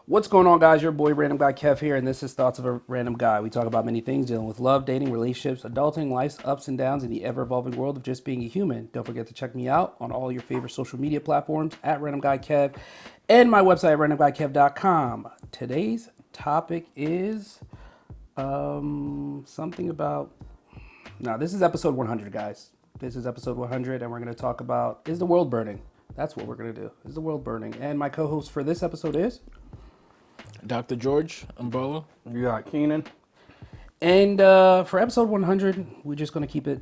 What's going on, guys? Your boy Random Guy Kev here, and this is Thoughts of a Random Guy. We talk about many things dealing with love, dating, relationships, adulting, life's ups and downs, in the ever-evolving world of just being a human. Don't forget to check me out on all your favorite social media platforms at Random Guy Kev and my website randomguykev.com. Today's topic is something about. Now, this is episode 100, guys. This is episode 100, and we're going to talk about, is the world burning? That's what we're going to do. Is the world burning? And my co-host for this episode is Dr. George Umbrella. You got Kenan. And for episode 100, we're just going to keep it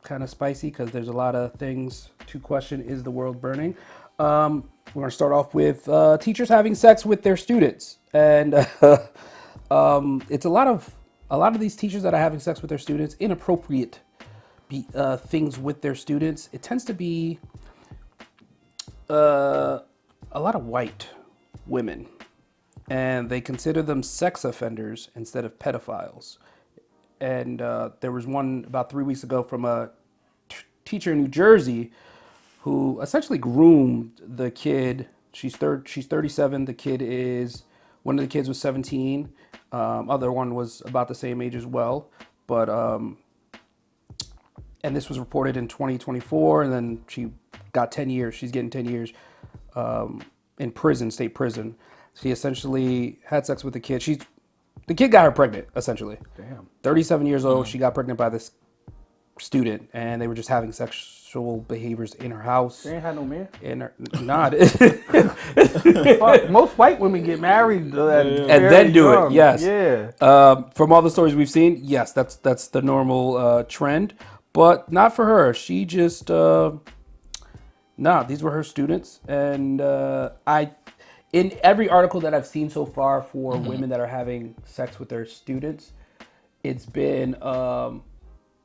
kind of spicy because there's a lot of things to question. Is the world burning? We're going to start off with teachers having sex with their students. And it's a lot of these teachers that are having sex with their students, inappropriate things with their students. It tends to be a lot of white women. And they consider them sex offenders instead of pedophiles. And there was one about 3 weeks ago from a teacher in New Jersey who essentially groomed the kid. She's 37. The kid is, one of the kids was 17. Other one was about the same age as well. But, and this was reported in 2024. And then she got 10 years. She's getting 10 years in prison, state prison. She essentially had sex with the kid. The kid got her pregnant, essentially. Damn. 37 years old. She got pregnant by this student, and they were just having sexual behaviors in her house. She ain't had no man. Not. Fuck, most white women get married And then do young. it. Yes. Yeah. From all the stories we've seen, yes, that's the normal trend, but not for her. She just these were her students, and in every article that I've seen so far for women that are having sex with their students, it's been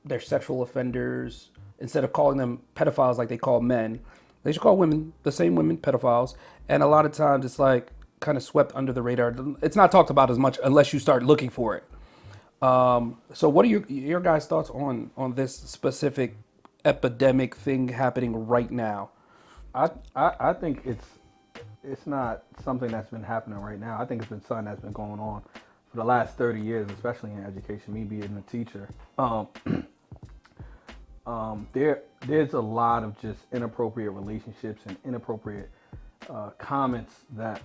they're sexual offenders. Instead of calling them pedophiles like they call men, they should call women, the same women, pedophiles. And a lot of times it's like kind of swept under the radar. It's not talked about as much unless you start looking for it. So what are your guys' thoughts on this specific epidemic thing happening right now? I think it's not something that's been happening right now. I think it's been something that's been going on for the last 30 years, especially in education, me being a teacher. There's a lot of just inappropriate relationships and inappropriate comments that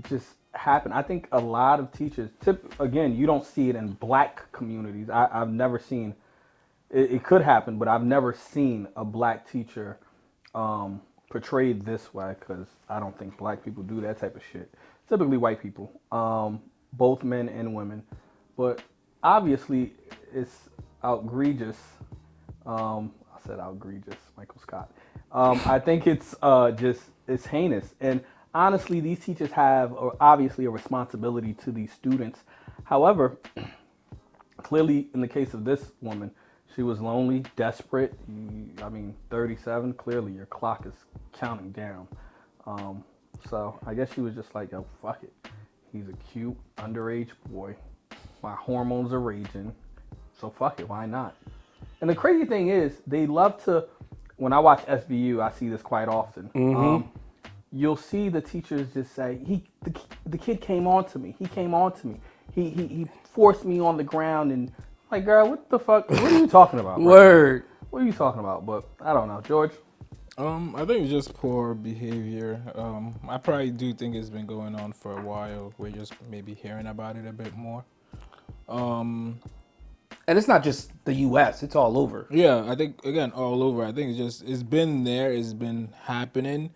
just happen. I think a lot of teachers, again, you don't see it in black communities. I've never seen, it could happen, but I've never seen a black teacher portrayed this way, because I don't think black people do that type of shit. Typically white people, both men and women. But obviously it's outrageous. I said outrageous, Michael Scott. I think it's it's heinous. And honestly, these teachers have obviously a responsibility to these students. However, clearly in the case of this woman, she was lonely, desperate. 37, clearly your clock is counting down. So I guess she was just like, yo, fuck it. He's a cute underage boy. My hormones are raging. So fuck it, why not? And the crazy thing is, they love to, when I watch SVU, I see this quite often. Mm-hmm. You'll see the teachers just say, the kid came on to me. He came on to me. He forced me on the ground, and like, girl, what the fuck? What are you talking about? Word. What are you talking about? But I don't know, George. I think it's just poor behavior. I probably do think it's been going on for a while. We're just maybe hearing about it a bit more. And it's not just the U.S. It's all over. Yeah, I think, again, all over. I think it's been there. It's been happening.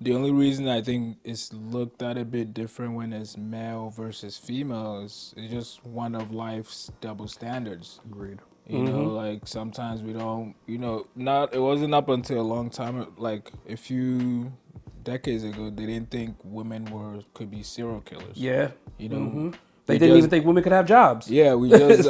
The only reason I think it's looked at a bit different when it's male versus female is just one of life's double standards. Agreed. You know, like sometimes we don't, it wasn't up until a long time, like a few decades ago, they didn't think women could be serial killers. Yeah. You know, They didn't even think women could have jobs. Yeah, we just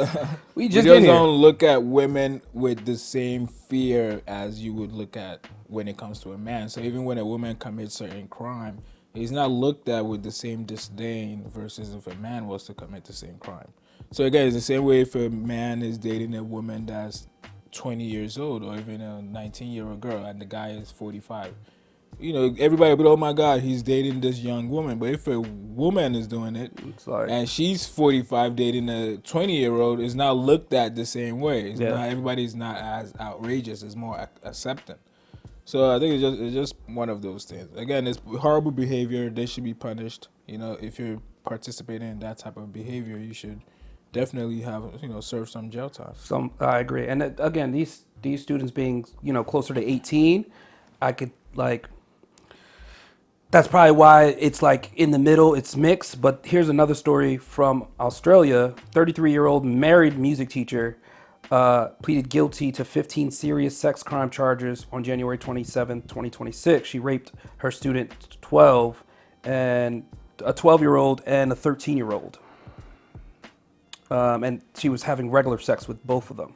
we we just just don't look at women with the same fear as you would look at when it comes to a man. So even when a woman commits certain crime, it's not looked at with the same disdain versus if a man was to commit the same crime. So again, it's the same way if a man is dating a woman that's 20 years old or even a 19-year-old girl and the guy is 45. everybody, but oh my God, he's dating this young woman. But if a woman is doing it, It's like, and she's 45 dating a 20-year-old, it's not looked at the same way. It's Yeah. not everybody's not as outrageous. It's more accepting. So I think it's just one of those things. Again, it's horrible behavior. They should be punished. If you're participating in that type of behavior, you should definitely have serve some jail time. I agree. And again, these students being closer to 18, I could like. That's probably why it's like in the middle. It's mixed. But here's another story from Australia. 33-year-old married music teacher pleaded guilty to 15 serious sex crime charges on January 27, 2026. She raped her student 12 and a 12-year-old and a 13-year-old. And she was having regular sex with both of them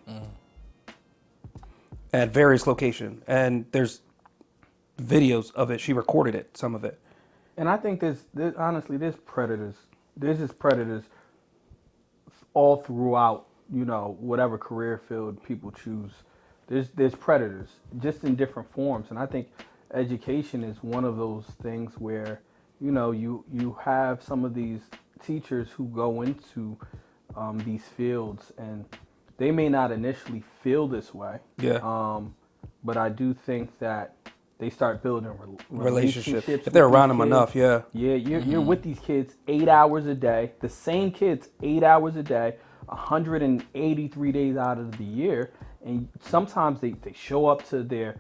at various locations. And there's videos of it. She recorded it, some of it. And I think there's honestly, there's predators. There's just predators all throughout, whatever career field people choose. There's predators just in different forms. And I think education is one of those things where, you have some of these teachers who go into these fields and they may not initially feel this way. Yeah. But I do think that they start building relationships if they're with around these them kids. enough. Yeah. Yeah, you're with these kids 8 hours a day, the same kids 8 hours a day, 183 days out of the year, and sometimes they show up to their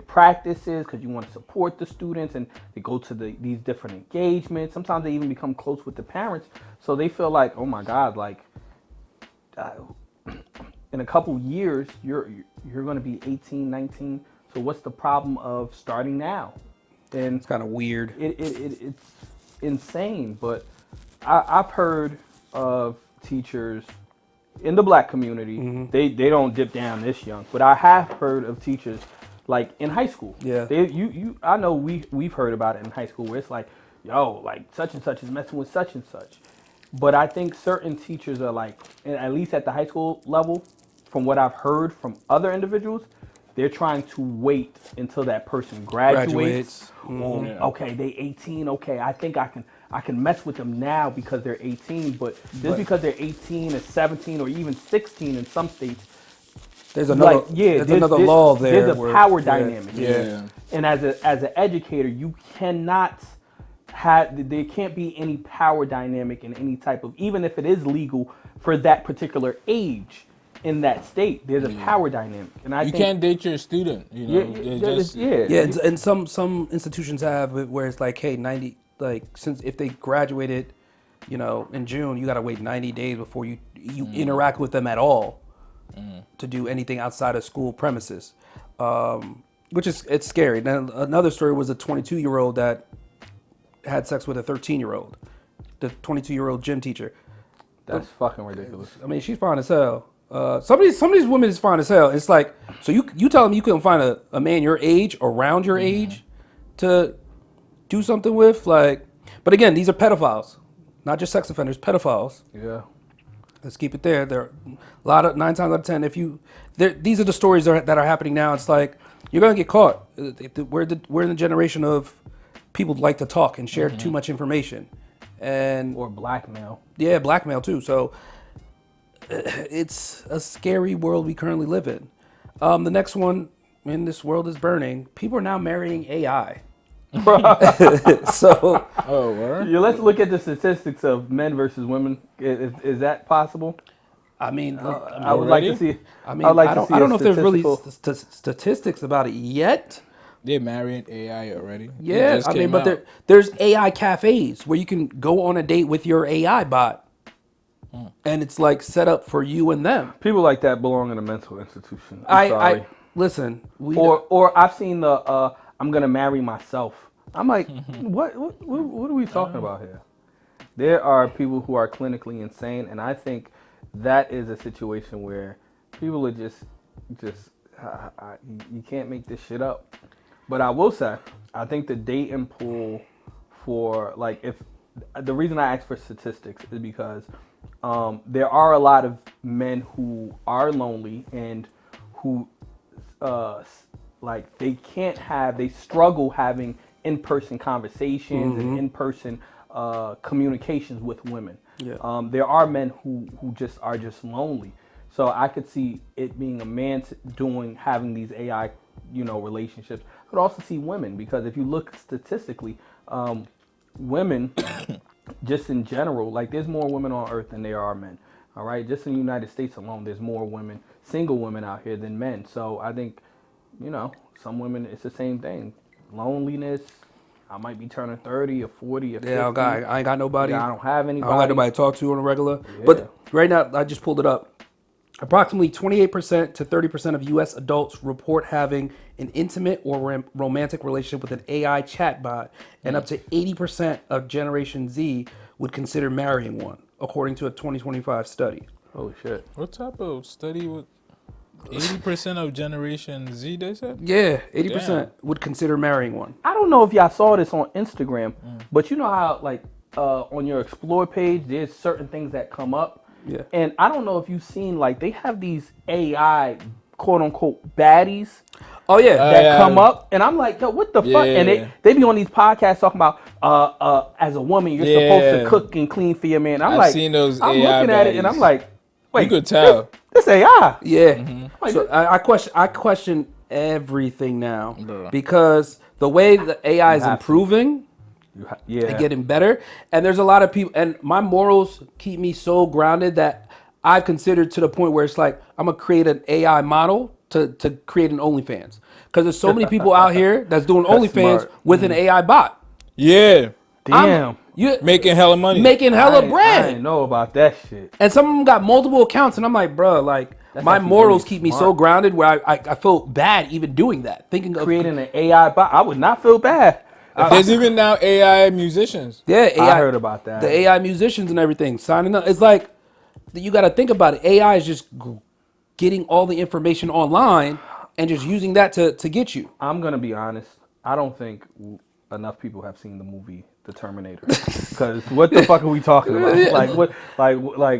practices because you want to support the students, and they go to these different engagements. Sometimes they even become close with the parents, so they feel like, oh my God, like in a couple years you're going to be 18, 19. So what's the problem of starting now? And It's kind of weird. it's insane. But I've heard of teachers in the black community. Mm-hmm. They don't dip down this young, but I have heard of teachers like in high school. Yeah. I know we've heard about it in high school where it's like, yo, like such and such is messing with such and such. But I think certain teachers are like, and at least at the high school level, from what I've heard from other individuals, they're trying to wait until that person graduates. Mm-hmm. Okay, they 18. Okay, I think I can mess with them now because they're 18. But just because they're 18 or 17 or even 16 in some states, There's another another law there. There's a power dynamic. Yeah. And as an educator, you cannot there can't be any power dynamic in any type of, even if it is legal for that particular age. In that state, there's a power dynamic, and You can't date your student. And some institutions have it where it's like, hey, 90, like since if they graduated, in June, you got to wait 90 days before you interact with them at all to do anything outside of school premises, which is it's scary. Then another story was a 22-year-old that had sex with a 13-year-old, the 22-year-old gym teacher. That's fucking ridiculous. I mean, she's fine as hell. Some of these women is fine as hell. It's like, so you tell them you couldn't find a man your age, around your age, to do something with, like. But again, these are pedophiles, not just sex offenders, pedophiles. Yeah. Let's keep it there. There are a lot of 9 times out of 10. These are the stories that are happening now. It's like you're gonna get caught. We're in the generation of people like to talk and share too much information, or blackmail. Yeah, blackmail too. So. It's a scary world we currently live in. The next one in this world is burning. People are now marrying AI. So, yeah, let's look at the statistics of men versus women. Is that possible? I mean, I would like to see. I don't know if there's really statistics about it yet. They're marrying AI already. Yeah, I mean, but there's AI cafes where you can go on a date with your AI bot. And it's like set up for you and them. People like that belong in a mental institution. I'm sorry. I listen. Or I've seen the I'm gonna marry myself. I'm like, what are we talking about here? There are people who are clinically insane, and I think that is a situation where people are just you can't make this shit up. But I will say, I think the dating pool for like if the reason I asked for statistics is because. There are a lot of men who are lonely and who like they struggle having in-person conversations and in-person communications with women. Yeah. There are men who just are just lonely. So I could see it being a man having these AI, relationships. I could also see women, because if you look statistically, women, just in general, like there's more women on earth than there are men. All right, just in the United States alone, there's more women, single women out here than men. So I think, some women, it's the same thing. Loneliness. I might be turning 30 or 40 or 50. Yeah, I ain't got nobody. I don't have anybody. I don't got nobody to talk to on a regular. Yeah. But right now, I just pulled it up. Approximately 28% to 30% of U.S. adults report having an intimate or romantic relationship with an AI chatbot, and up to 80% of Generation Z would consider marrying one, according to a 2025 study. Holy shit. What type of study would 80% of Generation Z, they said? Yeah, 80% would consider marrying one. I don't know if y'all saw this on Instagram, but you know how, like, on your Explore page, there's certain things that come up. Yeah. And I don't know if you've seen, like, they have these AI, quote unquote, baddies. Oh, yeah. That come up, and I'm like, yo, what the fuck? And they be on these podcasts talking about, as a woman, you're supposed to cook and clean for your man. I've seen those I'm AI looking at it, and I'm like, wait, you could tell. This AI. Yeah. So I question everything now, Bro. because the way the AI is improving and getting better, and there's a lot of people, and my morals keep me so grounded that I've considered to the point where it's like I'm gonna create an AI model to create an OnlyFans, because there's so many people out here that's doing OnlyFans with an AI bot. Yeah. Damn. You Making hella money. making hella bread. I didn't know about that shit. And some of them got multiple accounts, and I'm like, bro, like, That's my actually morals really keep me smart. so grounded where I feel bad even doing that. Thinking of Creating an AI bot, I would not feel bad. There's even now AI musicians. yeah, AI, I heard about that. the AI musicians and everything signing up. It's like you got to think about it. AI is just getting all the information online and just using that to get you. I'm gonna be honest. I don't think enough people have seen the movie The Terminator. Because what the fuck are we talking about?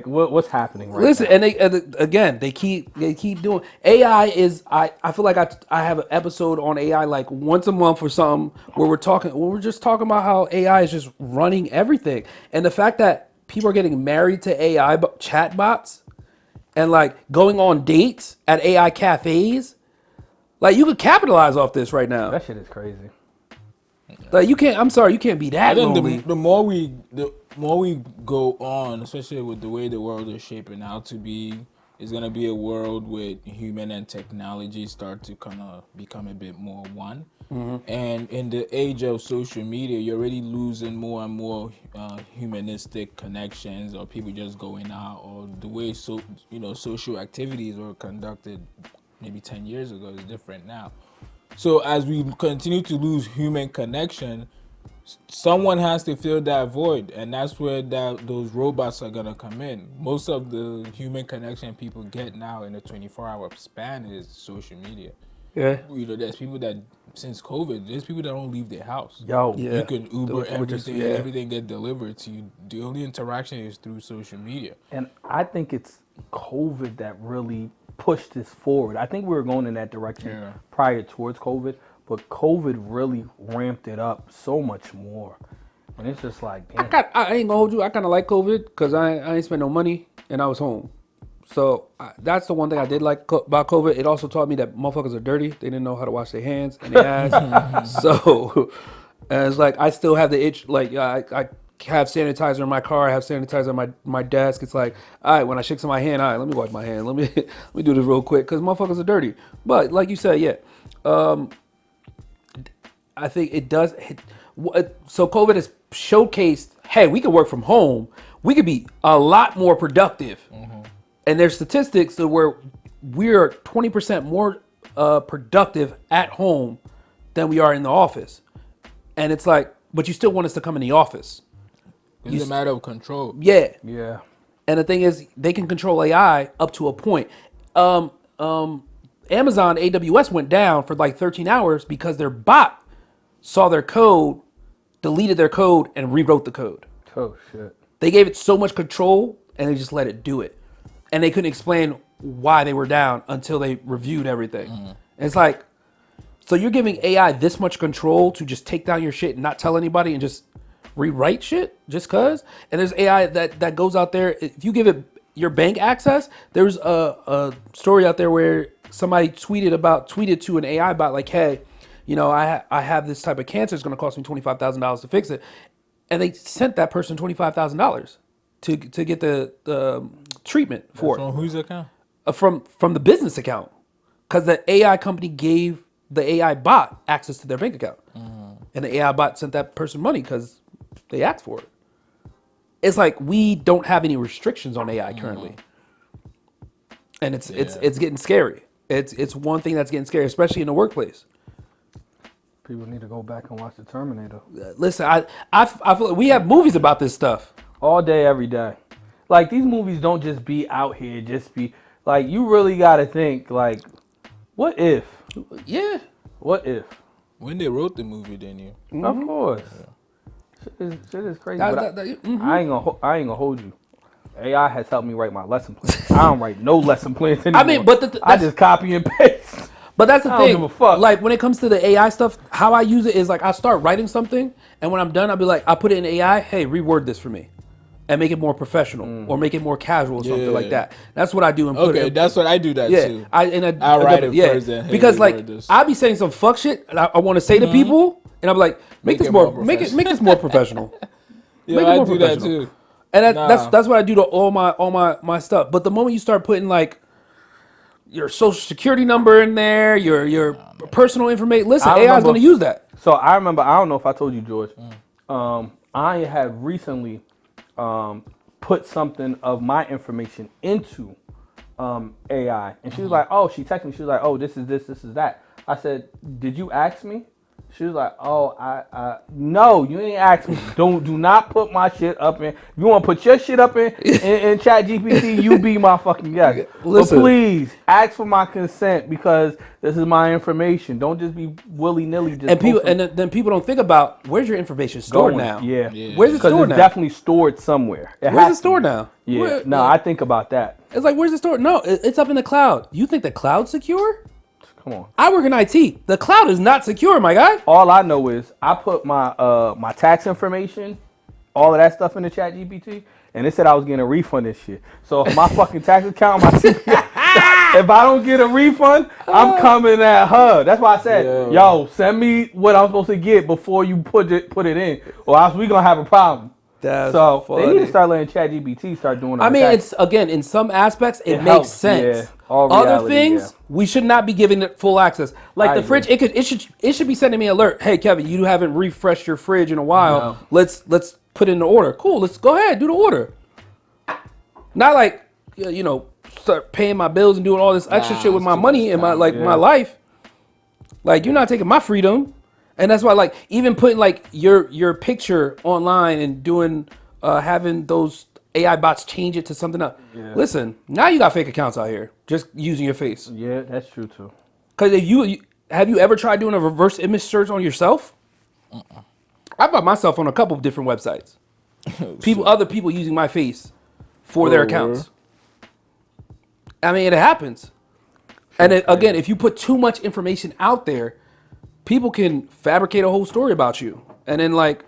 What's happening right Listen, now? and again, they keep doing AI. I feel like I have an episode on AI like once a month or something where we're just talking about how AI is just running everything, and the fact that people are getting married to AI chatbots and like going on dates at AI cafes. Like, you could capitalize off this right now. That shit is crazy. Like, you can't. I'm sorry, you can't be that I think lonely. the more we go on, especially with the way the world is shaping out to be, it's gonna be a world where human and technology start to kind of become a bit more one. And in the age of social media, you're already losing more and more humanistic connections, or people just going out, or the way social activities were conducted maybe 10 years ago is different now. So as we continue to lose human connection, someone has to fill that void, and that's where those robots are gonna come in. Most of the human connection people get now in a 24-hour span is social media. Yeah. There's people that since COVID, there's people that don't leave their house. Yo, Yeah. You can Uber everything, just- everything get delivered to you. The only interaction is through social media. and I think it's COVID that really pushed this forward. I think we were going in that direction prior towards COVID, but COVID really ramped it up so much more. And it's just like, damn. I ain't gonna hold you. I kind of like COVID because I ain't spent no money and I was home. So that's the one thing I did like about COVID. It also taught me that motherfuckers are dirty. They didn't know how to wash their hands and their ass. So, and it's like I still have the itch. Like I have sanitizer in my car. I have sanitizer on my desk. It's like, all right, when I shake some of my hand, all right, let me wash my hand. Let me do this real quick because motherfuckers are dirty. But like you said, yeah, I think it does. So COVID has showcased, hey, we can work from home. We could be a lot more productive. And there's statistics to where we're 20% more productive at home than we are in the office. And it's like, but you still want us to come in the office. It's a matter of control. Yeah. Yeah. And the thing is, they can control AI up to a point. Amazon AWS went down for like 13 hours because their bot saw their code, deleted their code, and rewrote the code. Oh, shit. They gave it so much control, and they just let it do it. And they couldn't explain why they were down until they reviewed everything. And it's like, So you're giving AI this much control to just take down your shit and not tell anybody and just rewrite shit just cause. And there's AI that goes out there. If you give it your bank access, there's a story out there where somebody tweeted to an AI bot like, hey, I have this type of cancer. It's going to cost me $25,000 to fix it. And they sent that person $25,000 to get the treatment for From it. whose account? From the business account, because the AI company gave the AI bot access to their bank account, and the AI bot sent that person money because they asked for it. It's like we don't have any restrictions on AI currently, and it's getting scary. It's one thing that's getting scary, especially in the workplace. People need to go back and watch the Terminator. Listen, I feel like we have movies about this stuff All day, every day. Like, these movies don't just be out here, just be, like, you really got to think, like, what if? Yeah. What if? When they wrote the movie, they knew. Of course. Shit is crazy. I ain't gonna hold you. AI has helped me write my lesson plans. I don't write no lesson plans anymore. I mean, but I just copy and paste. But that's the I don't thing. give a fuck. Like when it comes to the AI stuff, how I use it is like I start writing something, and when I'm done, I'll be like, I put it in AI. Hey, reword this for me, and make it more professional or make it more casual or something like that. That's what I do. And put it. That's what I do that too. I write it first. And, hey, because like this. I be saying some fuck shit and I want to say to people, and I'm like, make this more professional. Yeah, make it I more do that professional. too. And that's what I do to all my stuff. But the moment you start putting like your social security number in there, your personal information, listen, AI is going to use that. So I remember, I don't know if I told you, George. I have recently put something of my information into AI, and she was like, "Oh," she texted me. She was like, "Oh, this is this is that." I said, "Did you ask me?" She was like, "Oh, no, you ain't asked me. Do not put my shit up in. If you want to put your shit up in Chat GPT, you be my fucking guest. Listen. But please ask for my consent because this is my information. Don't just be willy nilly just." And then people don't think about where's your information stored now. Yeah. Where's it stored Because now? it's definitely stored somewhere. Where's it stored now? Yeah. I think about that. It's like, where's it stored? No, it's up in the cloud. You think the cloud's secure? Come on. I work in IT. The cloud is not secure, my guy. All I know is I put my my tax information, all of that stuff in the Chat GPT, and it said I was getting a refund this shit. So if my fucking tax account, if I don't get a refund, I'm coming at her. That's why I said, yo, send me what I'm supposed to get before you put it in, or else we gonna have a problem. So funny. they need to start letting ChatGPT start doing it. I mean, it's again in some aspects it makes helps, sense. yeah. All Other reality, things we should not be giving it full access. Like I the agree. fridge, it should be sending me an alert. Hey Kevin, you haven't refreshed your fridge in a while. No. Let's put in the order. Cool, let's go ahead do the order. Not like start paying my bills and doing all this extra shit with my money and my my life. Like you're not taking my freedom. And that's why, like, even putting like your picture online and doing having those AI bots change it to something else. Yeah. Listen, now you got fake accounts out here just using your face. Yeah, that's true too. Because if you ever tried doing a reverse image search on yourself? I found myself on a couple of different websites. Other people using my face for their accounts. I mean, it happens. And again, if you put too much information out there, people can fabricate a whole story about you and then like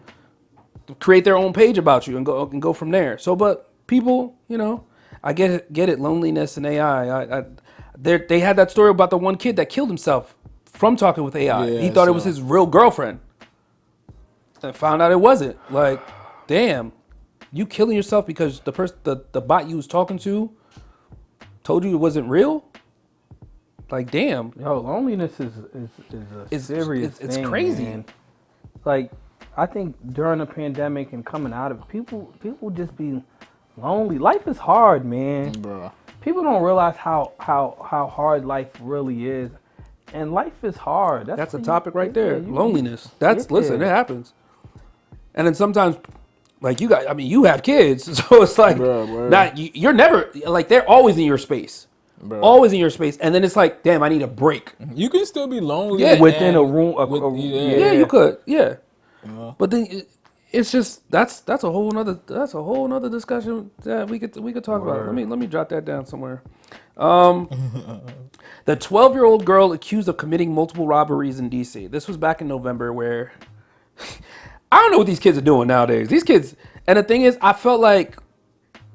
create their own page about you and go from there. So, but people, I get it. Loneliness and AI. They had that story about the one kid that killed himself from talking with AI. Yeah, he thought it was his real girlfriend. And found out it wasn't. Like, damn, you killing yourself because the bot you was talking to told you it wasn't real. Like, damn. Yo, loneliness is a serious thing. It's crazy. Man. Like, I think during the pandemic and coming out of it, people just be lonely. Life is hard, man. Bruh. People don't realize how hard life really is. And life is hard. That's a topic right there. Loneliness. Listen, it happens. And then sometimes, like you guys, I mean, you have kids, so it's like, you're never, like, they're always in your space. Bro. Always in your space, and then it's like, damn, I need a break. You can still be lonely. Yeah, within a room. Yeah, you could. Yeah, but then it's just that's a whole nother discussion that we could talk about. Let me jot that down somewhere. The 12-year-old girl accused of committing multiple robberies in D.C. This was back in November, where I don't know what these kids are doing nowadays. These kids, and the thing is, I felt like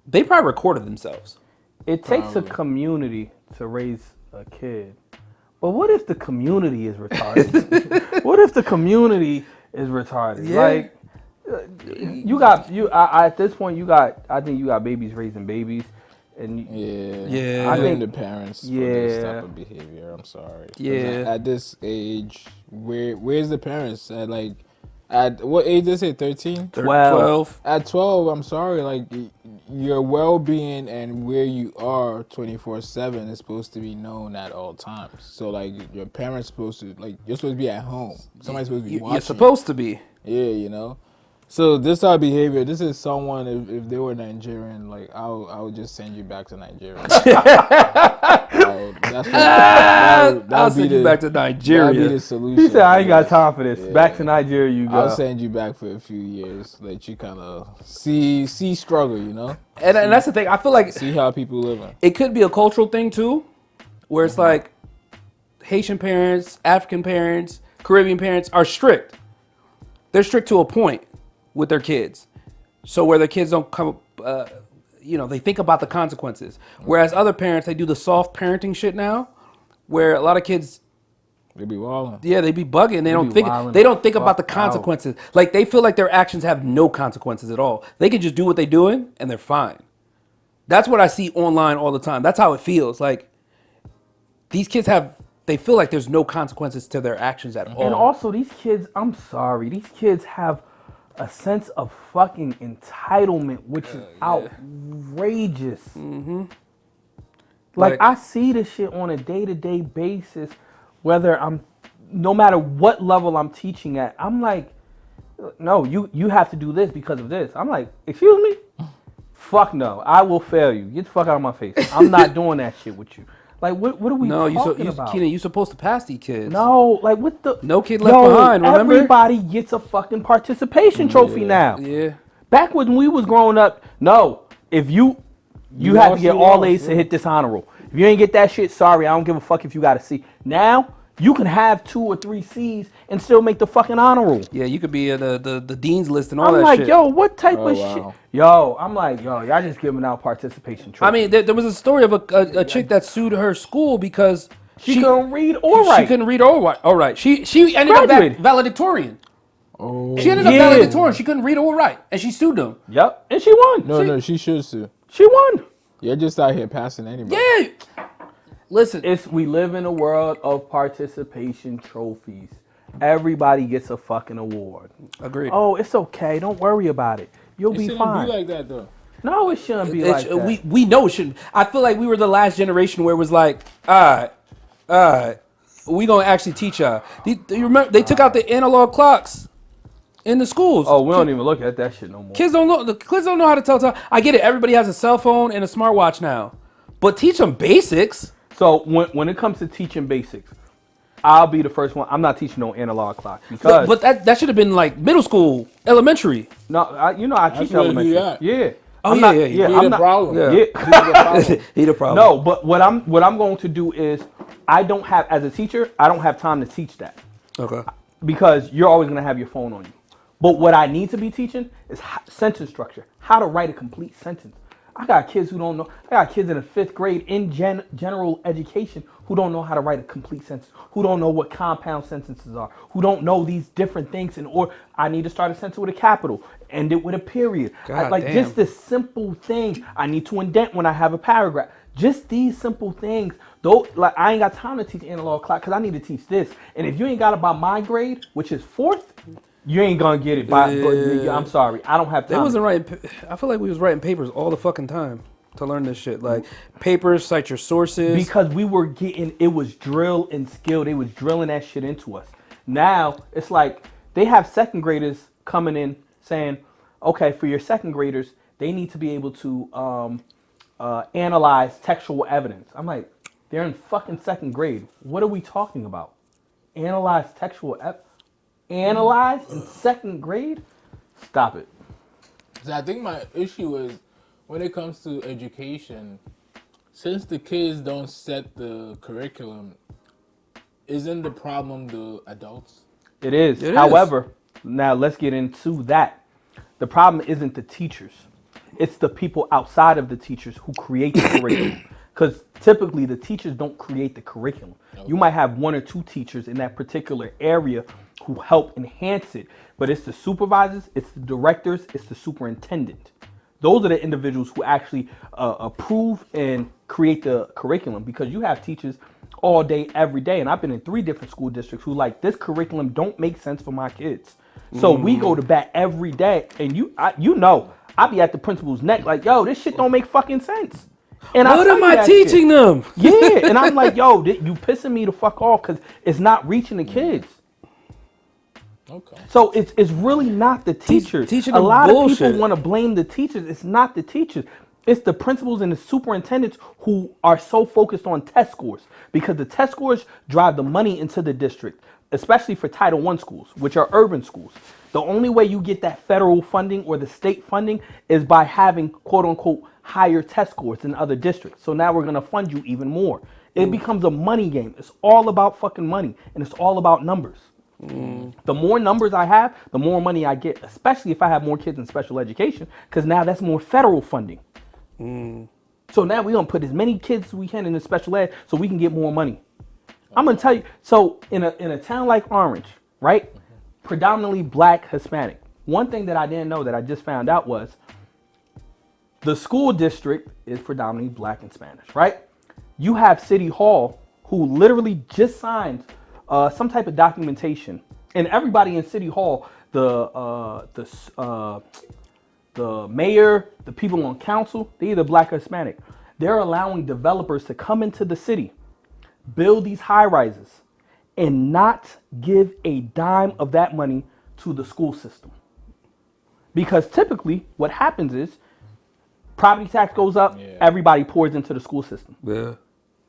they probably recorded themselves. It takes a community to raise a kid. But what if the community is retarded? What if the community is retarded? Yeah. Like, at this point, I think you got babies raising babies. And I blame the parents for this type of behavior. I'm sorry. Yeah. At this age, where's the parents? At what age did they say? 13? 12. At 12, I'm sorry. Like, your well-being and where you are 24/7 is supposed to be known at all times. So, like, your parents supposed to, like, you're supposed to be at home. Somebody's supposed to be watching. You're supposed to be. Yeah, you know. So this type of behavior, this is someone, if they were Nigerian, like, I would just send you back to Nigeria. I'll send you back to Nigeria. That'd be the solution. He said, I ain't got time for this. Yeah. Back to Nigeria you go. I'll send you back for a few years. Let you kind of see struggle, you know? And that's the thing. I feel like... See how people live. It could be a cultural thing, too, where it's like Haitian parents, African parents, Caribbean parents are strict. They're strict to a point with their kids. So where their kids don't come, they think about the consequences. Whereas other parents, they do the soft parenting shit now, where a lot of kids, they be wilding. Yeah, they be bugging. They don't think about the consequences. Like, they feel like their actions have no consequences at all. They can just do what they're doing and they're fine. That's what I see online all the time. That's how it feels. Like, these kids they feel like there's no consequences to their actions at all. And also, these kids have a sense of fucking entitlement, which is outrageous. Mm-hmm. Like, I see this shit on a day-to-day basis, no matter what level I'm teaching at. I'm like, no, you have to do this because of this. I'm like, excuse me? Fuck no, I will fail you. Get the fuck out of my face. I'm not doing that shit with you. Like, what are we talking about? Kenan, you're supposed to pass these kids. No, like, what the... No kid left behind, remember? Everybody gets a fucking participation trophy now. Yeah. Back when we was growing up, no, if you had to get all A's to hit this honor roll. If you ain't get that shit, sorry, I don't give a fuck if you got a C. Now, you can have 2 or 3 C's and still make the fucking honor roll. Yeah, you could be the dean's list and all that shit. I'm like, yo, what type of shit? Yo, I'm like, yo, y'all just giving out participation trophies. I mean, there was a story of a chick that sued her school because she couldn't read or write. She couldn't read or write. She ended up valedictorian. Oh. She ended up valedictorian. She couldn't read or write, and she sued them. Yep, and she won. No, she should sue. She won. You're just out here passing anybody. Yeah. Listen, we live in a world of participation trophies. Everybody gets a fucking award. Agreed. Oh, it's okay. Don't worry about it. You'll be fine. It shouldn't be like that, though. No, it shouldn't be like that. We know it shouldn't. I feel like we were the last generation where it was like, all right, we gonna actually teach y'all. You remember they took out the analog clocks in the schools. Oh, we don't even look at that shit no more. Kids don't know. The kids don't know how to tell time. I get it. Everybody has a cell phone and a smartwatch now, but teach them basics. So when it comes to teaching basics, I'll be the first one. I'm not teaching no analog clock because. But that should have been like middle school, elementary. No, I teach elementary. Yeah. Oh, He the problem. Yeah. He the problem. No, but what I'm going to do is as a teacher, I don't have time to teach that. Okay. Because you're always going to have your phone on you. But what I need to be teaching is sentence structure, how to write a complete sentence. I got kids who don't know. I got kids in the 5th grade in general education who don't know how to write a complete sentence, who don't know what compound sentences are, who don't know these different things. Or I need to start a sentence with a capital, end it with a period. Just this simple thing. I need to indent when I have a paragraph. Just these simple things. Though, like, I ain't got time to teach analog clock because I need to teach this. And if you ain't got it by my grade, which is 4th, you ain't gonna get it by. I'm sorry, I don't have time. They wasn't writing. I feel like we was writing papers all the fucking time to learn this shit. Like papers, cite your sources. Because we were getting, it was drill and skill. They was drilling that shit into us. Now it's like they have 2nd graders coming in saying, okay, for your 2nd graders, they need to be able to analyze textual evidence. I'm like, they're in fucking 2nd grade. What are we talking about? Analyze textual evidence. Analyze in 2nd grade? Stop it. So I think my issue is when it comes to education, since the kids don't set the curriculum, isn't the problem the adults? It is. It is. However, now let's get into that. The problem isn't the teachers. It's the people outside of the teachers who create the curriculum. Because typically the teachers don't create the curriculum. You might have one or two teachers in that particular area who help enhance it. But it's the supervisors, it's the directors, it's the superintendent. Those are the individuals who actually approve and create the curriculum, because you have teachers all day, every day. And I've been in 3 different school districts who like, this curriculum don't make sense for my kids. So we go to bat every day. And I be at the principal's neck like, yo, this shit don't make fucking sense. And What am I teaching them? Yeah, and I'm like, yo, you pissing me the fuck off because it's not reaching the kids. Okay. So it's really not the teachers. Teaching A them lot of bullshit. people want to blame the teachers. It's not the teachers. It's the principals and the superintendents who are so focused on test scores, because the test scores drive the money into the district, especially for Title I schools, which are urban schools. The only way you get that federal funding or the state funding is by having, quote unquote, higher test scores than other districts. So now we're going to fund you even more. It becomes a money game. It's all about fucking money, and it's all about numbers. The more numbers I have, the more money I get, especially if I have more kids in special education, because now that's more federal funding. So now we're going to put as many kids as we can in the special ed so we can get more money. I'm going to tell you, so in a town like Orange, right? Predominantly black, Hispanic. One thing that I didn't know that I just found out was the school district is predominantly black and Spanish, right? You have City Hall who literally just signed some type of documentation, and everybody in City Hall, the mayor, the people on council, they're either black or Hispanic. They're allowing developers to come into the city, build these high rises, and not give a dime of that money to the school system. Because typically what happens is property tax goes up, everybody pours into the school system. Yeah.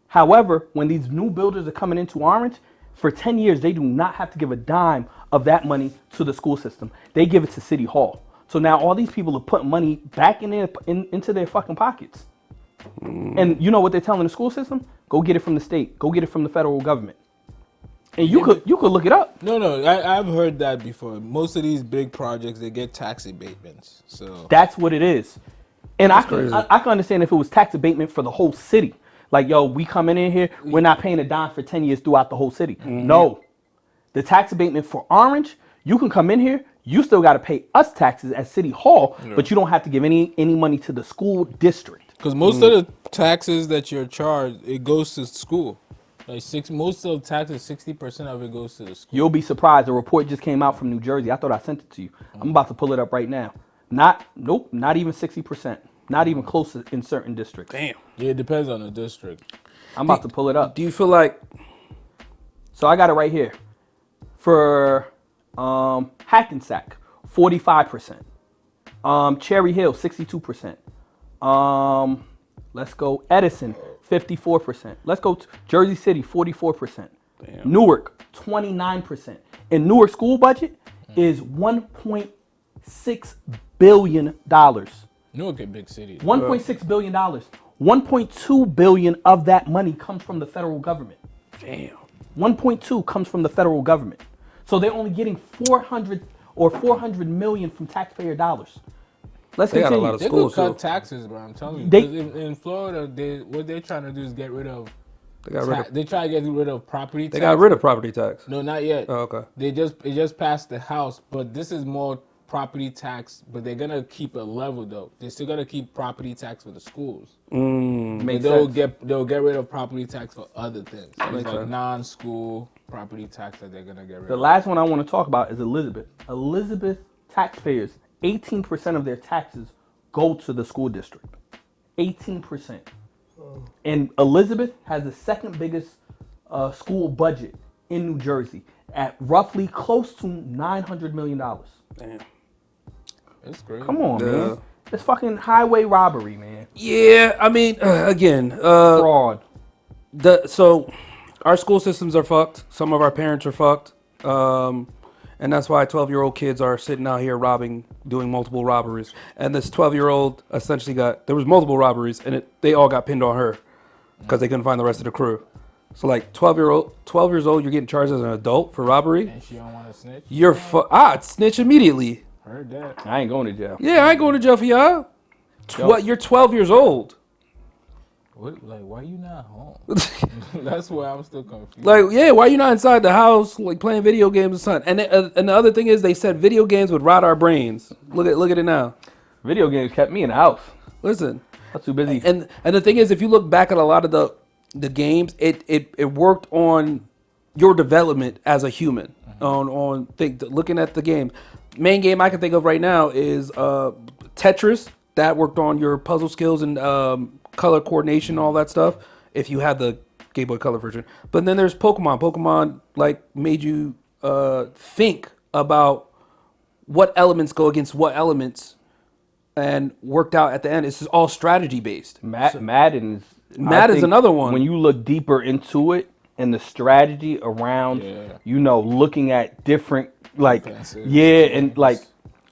However, when these new builders are coming into Orange, for 10 years, they do not have to give a dime of that money to the school system. They give it to City Hall. So now all these people are putting money back into their fucking pockets. And you know what they're telling the school system? Go get it from the state. Go get it from the federal government. And you could look it up. No, I've heard that before. Most of these big projects, they get tax abatements. So That's what it is. And I crazy. can understand if it was tax abatement for the whole city. Like, yo, we coming in here, we're not paying a dime for 10 years throughout the whole city. No. The tax abatement for Orange, you can come in here, you still got to pay us taxes at City Hall, but you don't have to give any money to the school district. because most of the taxes that you're charged, it goes to school. Like most of the taxes, 60% of it goes to the school. You'll be surprised. A report just came out from New Jersey. I thought I sent it to you. I'm about to pull it up right now. Not even 60%. Not even close in certain districts. Damn. Yeah, it depends on the district. I'm about to pull it up. Do you feel like So I got it right here. For Hackensack, 45%. Cherry Hill, 62%. Let's go Edison, 54%. Let's go Jersey City, 44%. Damn. Newark, 29%. And Newark school budget is $1.6 billion. Newark a big city. $1.6 billion. $1.2 billion of that money comes from the federal government. damn? 1.2 comes from the federal government. So they're only getting 400 million from taxpayer dollars. Let's They got a continue. lot of They schools, could cut too. taxes, bro. I'm telling you. They- 'Cause in Florida, what they're trying to do is get rid of. They got rid of. They try to get rid of property tax. They got rid of property tax. No, not yet. Oh, okay. It just passed the House, but this is more property tax. But they're gonna keep it level though. They're still gonna keep property tax for the schools. Makes They'll sense. get rid of property tax for other things. It's Makes like sense. non-school property tax that they're gonna get rid The of. last one I want to talk about is Elizabeth. Elizabeth taxpayers, 18% of their taxes go to the school district. 18%. And Elizabeth has the second biggest school budget in New Jersey at roughly close to $900 million. Damn. It's great. Come on, Yeah. man. It's fucking highway robbery, man. Yeah, I mean, again, Fraud. so our school systems are fucked. Some of our parents are fucked. And And that's why 12-year-old kids are sitting out here doing multiple robberies. And this 12-year-old essentially there was multiple robberies, and they all got pinned on her because they couldn't find the rest of the crew. So like 12 years old, you're getting charged as an adult for robbery. And she don't want to snitch. You're snitch immediately. Heard that. I ain't going to jail. Yeah, I ain't going to jail for y'all. You're 12 years old. What, like, why you not home? That's why I'm still confused. Like, yeah, why you not inside the house, like playing video games and something? And the other thing is, they said video games would rot our brains. Look at it now. Video games kept me in the house. Listen, I was too busy. and the thing is, if you look back at a lot of the games, it worked on your development as a human. Looking at the game, main game I can think of right now is Tetris. That worked on your puzzle skills and color coordination, all that stuff, if you had the Game Boy Color version. But then there's Pokemon. Pokemon like made you think about what elements go against what elements, and worked out at the end. This is all strategy based. Madden is another one. When you look deeper into it and the strategy around, looking at different and like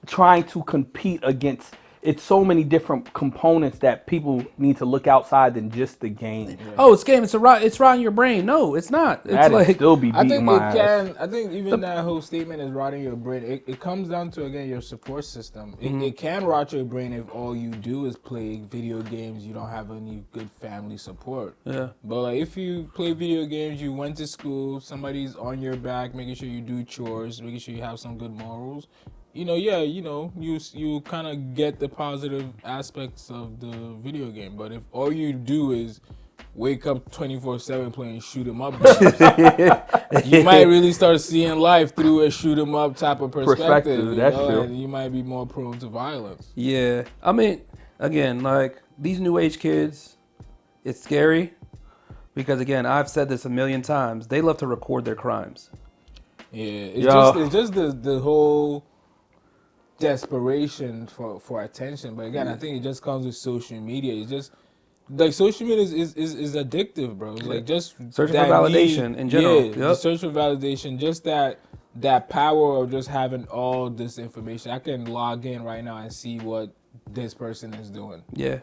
trying to compete against. It's so many different components that people need to look outside than just the game. Yeah. Oh, it's game. It's rotting your brain. No, it's not. It's that like still be beating my ass. I think even that whole statement is rotting your brain. It comes down to, again, your support system. It can rot your brain if all you do is play video games. You don't have any good family support. Yeah. But like if you play video games, you went to school, somebody's on your back, making sure you do chores, making sure you have some good morals. You kind of get the positive aspects of the video game. But if all you do is wake up 24/7 playing shoot 'em up games, you might really start seeing life through a shoot 'em up type of perspective. That's true. And you might be more prone to violence. Yeah, I mean, again, like these new age kids, it's scary because again, I've said this a million times. They love to record their crimes. Yeah, it's just the whole desperation for attention. But again, I think it just comes with social media. It's just like social media is addictive, bro. It's like just searching for validation in general. Yeah, the search for validation. Just that power of just having all this information. I can log in right now and see what this person is doing. Yeah.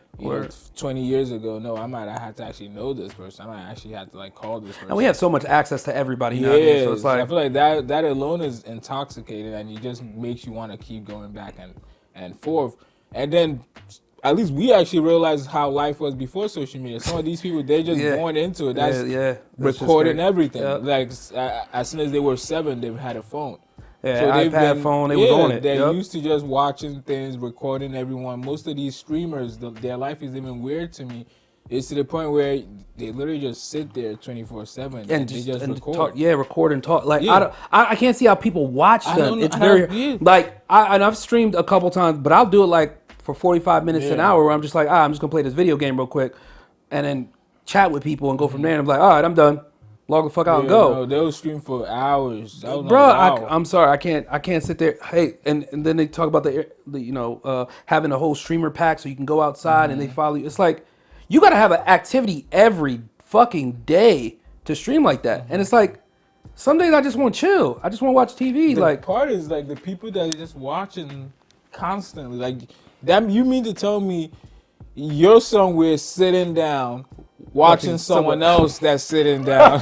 20 years ago, no, I might have had to actually know this person. I might actually have to like call this person. And we have so much access to everybody nowadays. So it's like I feel like that alone is intoxicating, and it just makes you want to keep going back and forth. And then at least we actually realized how life was before social media. Some of these people, they're just born into it. That's recording everything. Yeah. Like as soon as they were 7, they've had a phone. Yeah, so iPad, phone, they was on it. They're used to just watching things, recording everyone. Most of these streamers, their life is even weird to me. It's to the point where they literally just sit there 24/7 and they just record. Record and talk. Like I can't see how people watch them. It's very like I've streamed a couple times, but I'll do it like for 45 minutes to an hour where I'm just like, I'm just gonna play this video game real quick, and then chat with people and go from there. And I'm like, all right, I'm done. Log the fuck out and go. No, they'll stream for hours. Bro, I'm sorry, I can't sit there. Hey, and then they talk about the having a whole streamer pack so you can go outside and they follow you. It's like you got to have an activity every fucking day to stream like that. And it's like some days I just want to chill. I just want to watch TV. The part is like the people that are just watching constantly. Like that, you mean to tell me you're somewhere sitting down watching someone else that's sitting down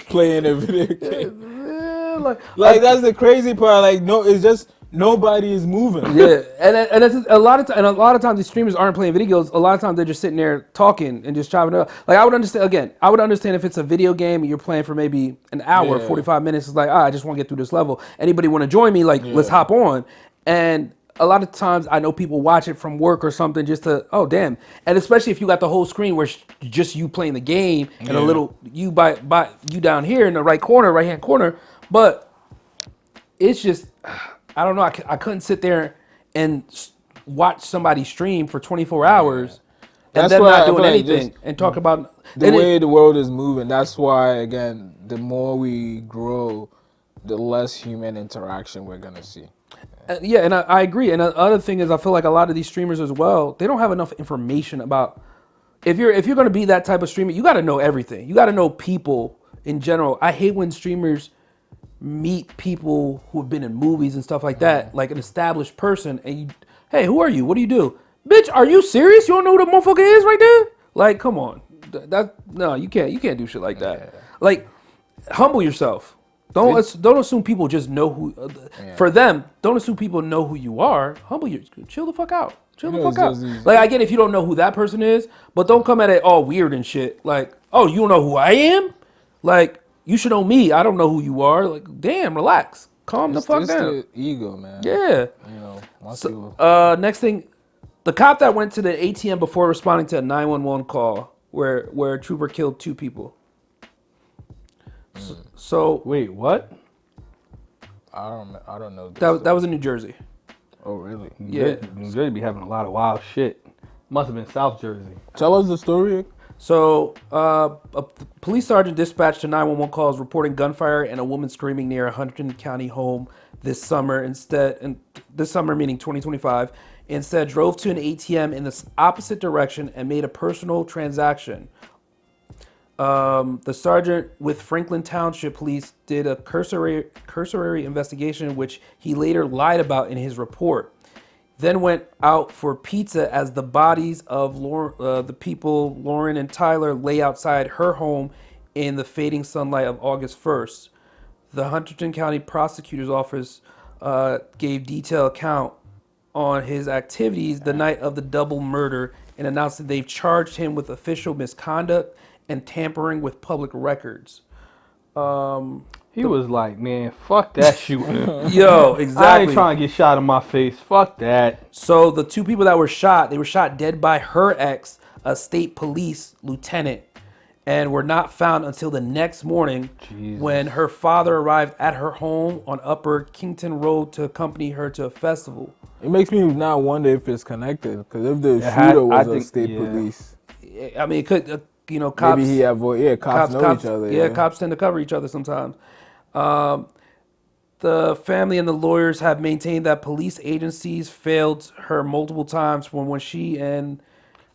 playing a video game. Like that's the crazy part. Like no, it's just nobody is moving. Yeah, and it's a lot of times these streamers aren't playing videos. A lot of times they're just sitting there talking and just chopping it up. Like I would understand if it's a video game and you're playing for maybe an hour, 45 minutes. It's like I just want to get through this level. Anybody want to join me? Like let's hop on. And a lot of times I know people watch it from work or something just to, oh, damn. And especially if you got the whole screen where just you playing the game and a little you by you down here in the right hand corner. But it's just, I don't know. I couldn't sit there and watch somebody stream for 24 hours and then not doing anything and talk about the way the world is moving. That's why, again, the more we grow, the less human interaction we're going to see. And I agree. And the other thing is, I feel like a lot of these streamers as well, they don't have enough information about. If you're going to be that type of streamer, you got to know everything. You got to know people in general. I hate when streamers meet people who have been in movies and stuff like that, like an established person, and you, hey, who are you? What do you do? Bitch, are you serious? You don't know who the motherfucker is right there? Like, come on. No, you can't do shit like that. Like, humble yourself. Don't assume people just know who. For them, don't assume people know who you are. Humble you. Chill the fuck out. Chill the fuck out. Like, I get if you don't know who that person is, but don't come at it all weird and shit. Like, oh, you don't know who I am? Like, you should know me. I don't know who you are. Like, damn, relax. Calm the fuck down. The ego, man. Yeah. Next thing, the cop that went to the ATM before responding to a 911 call where a trooper killed 2 people. So wait, what? I don't know. That was in New Jersey. Oh, really? Yeah. New Jersey be having a lot of wild shit. Must have been South Jersey. Tell us the story. So, a police sergeant dispatched to 911 calls reporting gunfire and a woman screaming near a Huntington County home this summer. This summer meaning 2025, instead drove to an ATM in the opposite direction and made a personal transaction. The sergeant with Franklin Township Police did a cursory investigation, which he later lied about in his report. Then went out for pizza as the bodies of the people, Lauren and Tyler, lay outside her home in the fading sunlight of August 1st. The Huntington County Prosecutor's Office gave detailed account on his activities the night of the double murder and announced that they've charged him with official misconduct and tampering with public records. He was like, man, fuck that shooting. Yo, exactly. I ain't trying to get shot in my face. Fuck that. So the 2 people that were shot, they were shot dead by her ex, a state police lieutenant, and were not found until the next morning when her father arrived at her home on Upper Kington Road to accompany her to a festival. It makes me now wonder if it's connected, because if the shooter was a state police. I mean, it could, cops. Maybe he cops know each other. Yeah, cops tend to cover each other sometimes. The family and the lawyers have maintained that police agencies failed her multiple times when she and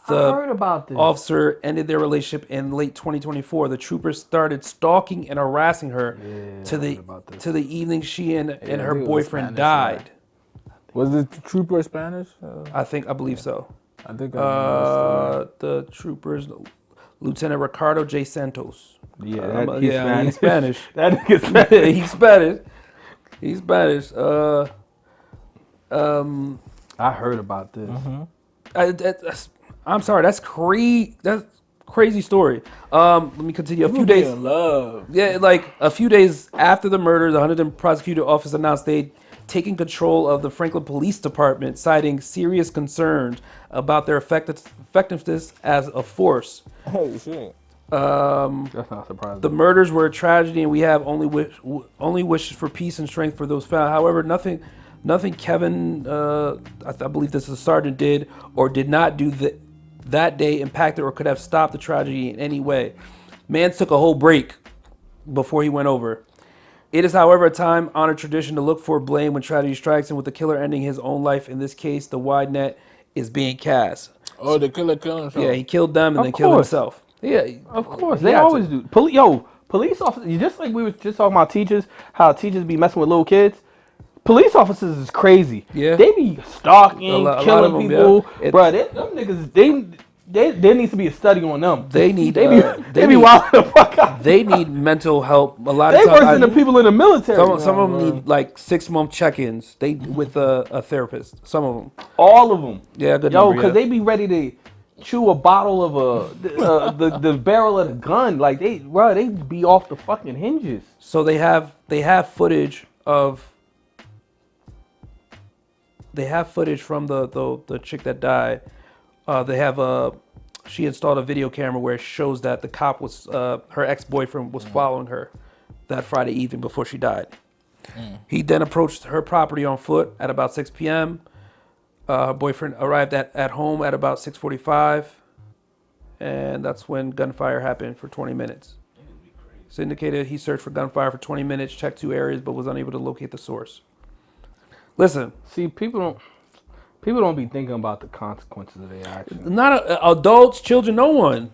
the officer ended their relationship in late 2024. The troopers started stalking and harassing her to the evening she and her boyfriend died. Was the trooper Spanish? I believe so. I think the troopers, Lieutenant Ricardo J. Santos. He's Spanish. He's Spanish. That nigga's Spanish. He's Spanish. He's Spanish. I heard about this. I'm sorry. That's crazy story. Let me continue. A few days. Yeah, like a few days after the murder, the Huntington Prosecutor Office announced they'd taken control of the Franklin Police Department, citing serious concerns about their effectiveness as a force. Oh shit. That's not surprising. The murders were a tragedy, and we have only wishes for peace and strength for those found. However, nothing Kevin, I believe this is a sergeant, did or did not do that day impacted or could have stopped the tragedy in any way. Man took a whole break before he went over. It is, however, a time-honored tradition to look for blame when tragedy strikes, and with the killer ending his own life, in this case, the wide net is being cast. Oh, the killer killed himself? Yeah, he killed them and then killed himself. Yeah, of course. They always do. Police officers, just like we were just talking about teachers, how teachers be messing with little kids. Police officers is crazy. Yeah. They be stalking, killing people. Yeah. Bro, them niggas, there needs to be a study on them. They be wilding the fuck out. They need mental help. A lot of times. They worse than the people in the military. Some of them need like 6-month check-ins. They with a therapist. Some of them. All of them. Yeah, good. Because they be ready to chew a bottle of the barrel of the gun. Like they be off the fucking hinges. So they have footage of. They have footage from the chick that died. They have she installed a video camera where it shows that the cop was her ex-boyfriend was following her that Friday evening before she died. He then approached her property on foot at about 6 p.m. Her boyfriend arrived at home at about 6:45, and that's when gunfire happened for 20 minutes. It's indicated he searched for gunfire for 20 minutes, checked 2 areas, but was unable to locate the source. Listen. See, people don't be thinking about the consequences of their actions. Not adults, children, no one.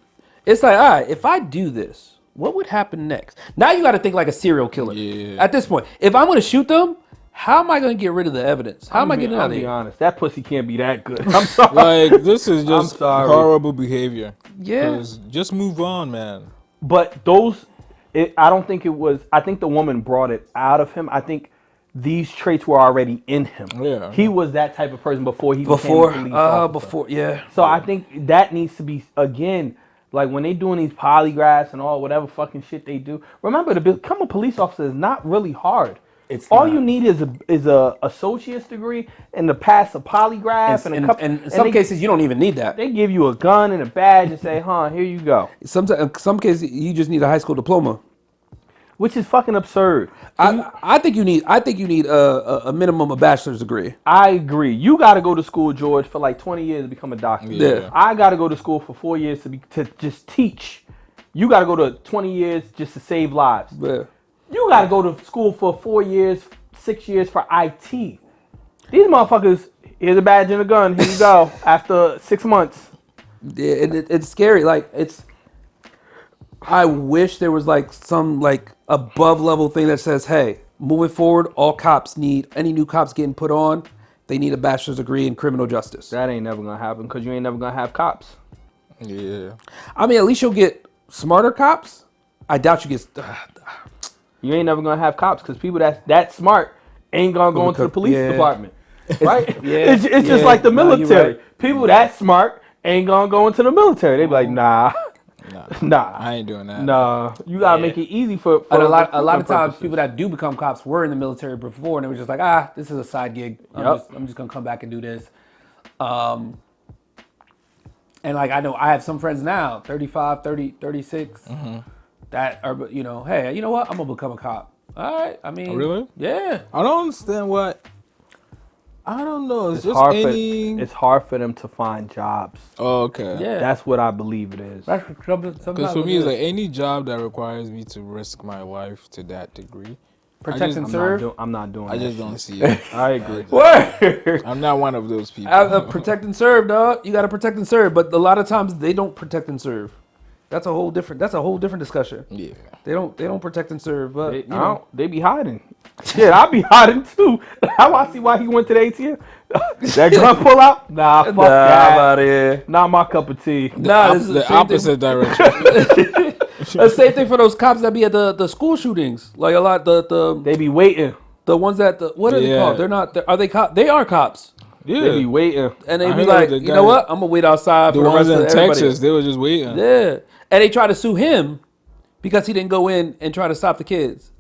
It's like, all right, if I do this, what would happen next? Now you got to think like a serial killer. Yeah. At this point, if I'm going to shoot them, how am I going to get rid of the evidence? How am I getting out I'll of be here? honest. That pussy can't be that good. I'm sorry. Like, this is just sorry. horrible behavior. Yeah. 'Cause just move on, man. But I don't think it was. I think the woman brought it out of him. I think these traits were already in him. Yeah. He was that type of person before he became a police officer. Yeah. So I think that needs to be, again, like when they doing these polygraphs and all whatever fucking shit they do. Remember, to become a police officer is not really hard. It's all not. you need is a associate's degree and to pass a polygraph and a couple. And in some cases, you don't even need that. They give you a gun and a badge and say, "Huh, here you go." Sometimes, in some cases, you just need a high school diploma. Which is fucking absurd. I think you need a minimum of bachelor's degree. I agree. You got to go to school, George, for like 20 years to become a doctor. Yeah. I got to go to school for 4 years to just teach. You got to go to 20 years just to save lives. Yeah. You got to go to school for 4 years, 6 years for IT. These motherfuckers, here's a badge and a gun. Here you go. After 6 months. Yeah, and it's scary. Like I wish there was like some like above level thing that says, hey, moving forward, all cops need, any new cops getting put on, they need a bachelor's degree in criminal justice. That ain't never gonna happen because you ain't never gonna have cops. Yeah. I mean, at least you'll get smarter cops. I doubt you get. You ain't never gonna have cops because people that's that smart ain't gonna go into the police department, right? Yeah, it's just like the No, you're military. right. People that smart ain't gonna go into the military. They be like, nah, nah, I ain't doing that. nah. You gotta make it easy for And a lot of recruitment times, purposes. people that do become cops were in the military before, and they were just like, this is a side gig. I'm just gonna come back and do this. And like I know I have some friends now, 35, 30, 36, that are, hey, you know what? I'm gonna become a cop. All right. I mean, Really? Yeah. I don't understand what. I don't know. It's just hard any. it's hard for them to find jobs. Oh, okay. Yeah. That's what I believe it is. That's Because for me, it's like any job that requires me to risk my life to that degree. protect and I'm serve. not doing I that just shit. don't see it. I agree. Word. I'm not one of those people. Protect and serve, dog. You got to protect and serve, but a lot of times they don't protect and serve. That's a whole different discussion. Yeah. They don't protect and serve, but They be hiding. Shit, I be hiding too. How I see why he went to the ATM. That gun pull out? Nah, fuck that. I'm out of here. Not my cup of tea. Nah, this is The opposite direction. The same thing for those cops that be at the school shootings. Like a lot They be waiting. the ones that what are they called? They're not. Are they cops? They are cops. They be Yeah. waiting. And they I be heard like, the you guy- know what? I'm gonna wait outside The for the ones rest in of everybody. Texas, they were just waiting. Yeah, and they try to sue him because he didn't go in and try to stop the kids.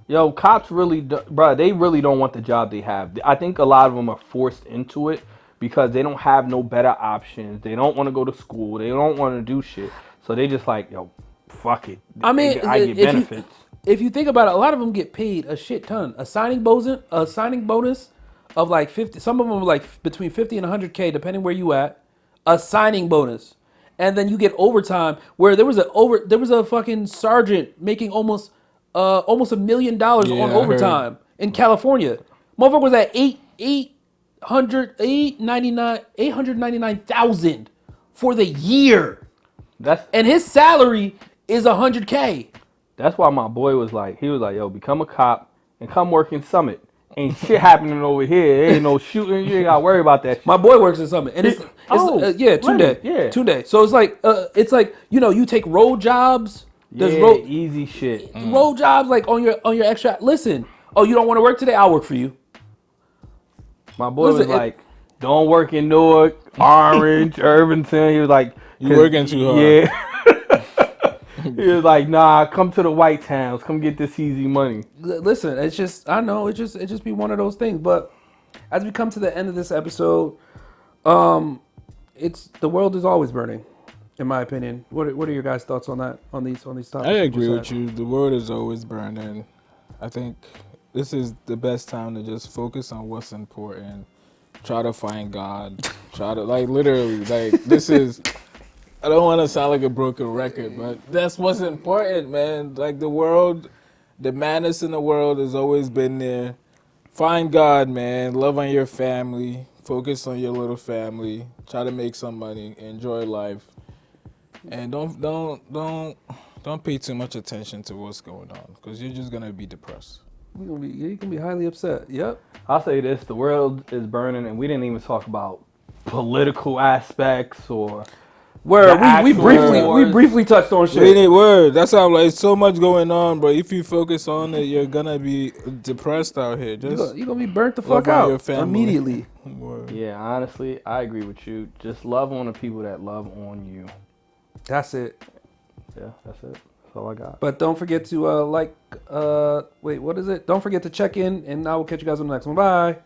Yo, cops really, they really don't want the job they have. I think a lot of them are forced into it because they don't have no better options. They don't want to go to school. They don't want to do shit. So they just like, yo, fuck it. I mean, I get benefits. If you think about it, a lot of them get paid a shit ton. A signing bonus of like 50. Some of them are like between 50 and 100K, depending where you at. A signing bonus, and then you get overtime. Where there was a fucking sergeant making almost $1 million Yeah, on I overtime in California. Motherfucker was at 899,000 for the year, and his salary is 100K. That's why my boy was like, yo, become a cop and come work in Summit. Ain't shit happening over here. Ain't no shooting. You ain't got to worry about that shit. My boy works in Summit, and it's Tunde. yeah. Tunde. So it's like you take road jobs. There's easy shit. road jobs like on your extra. Listen, you don't want to work today? I'll work for you. My boy Listen, was like, don't work in Newark, Orange, Irvington. He was like, You working too hard. Yeah. He was like, nah, come to the White Towns. Come get this easy money. Listen, it's just I know it just be one of those things. But as we come to the end of this episode, it's the world is always burning, in my opinion. What are your guys' thoughts on that? On these topics? I agree with you. The world is always burning. I think this is the best time to just focus on what's important. Try to find God. Try to literally this is. I don't want to sound like a broken record, but that's what's important, man. Like the world, the madness in the world has always been there. Find God, man. Love on your family. Focus on your little family. Try to make some money. Enjoy life. And don't Don't pay too much attention to what's going on because you're just gonna be depressed. You're gonna be highly upset. Yep. I'll say this: the world is burning, and we didn't even talk about political aspects or Where the we briefly actual we wars. briefly touched on shit. We need word. That's how I'm like so much going on, but if you focus on it, you're gonna be depressed out here. Just You're gonna be burnt the love fuck on your out family. immediately. Word. Yeah, honestly, I agree with you. Just love on the people that love on you. That's it. Yeah, that's it. That's all I got. But don't forget to wait, what is it? Don't forget to check in, and I will catch you guys on the next one. Bye.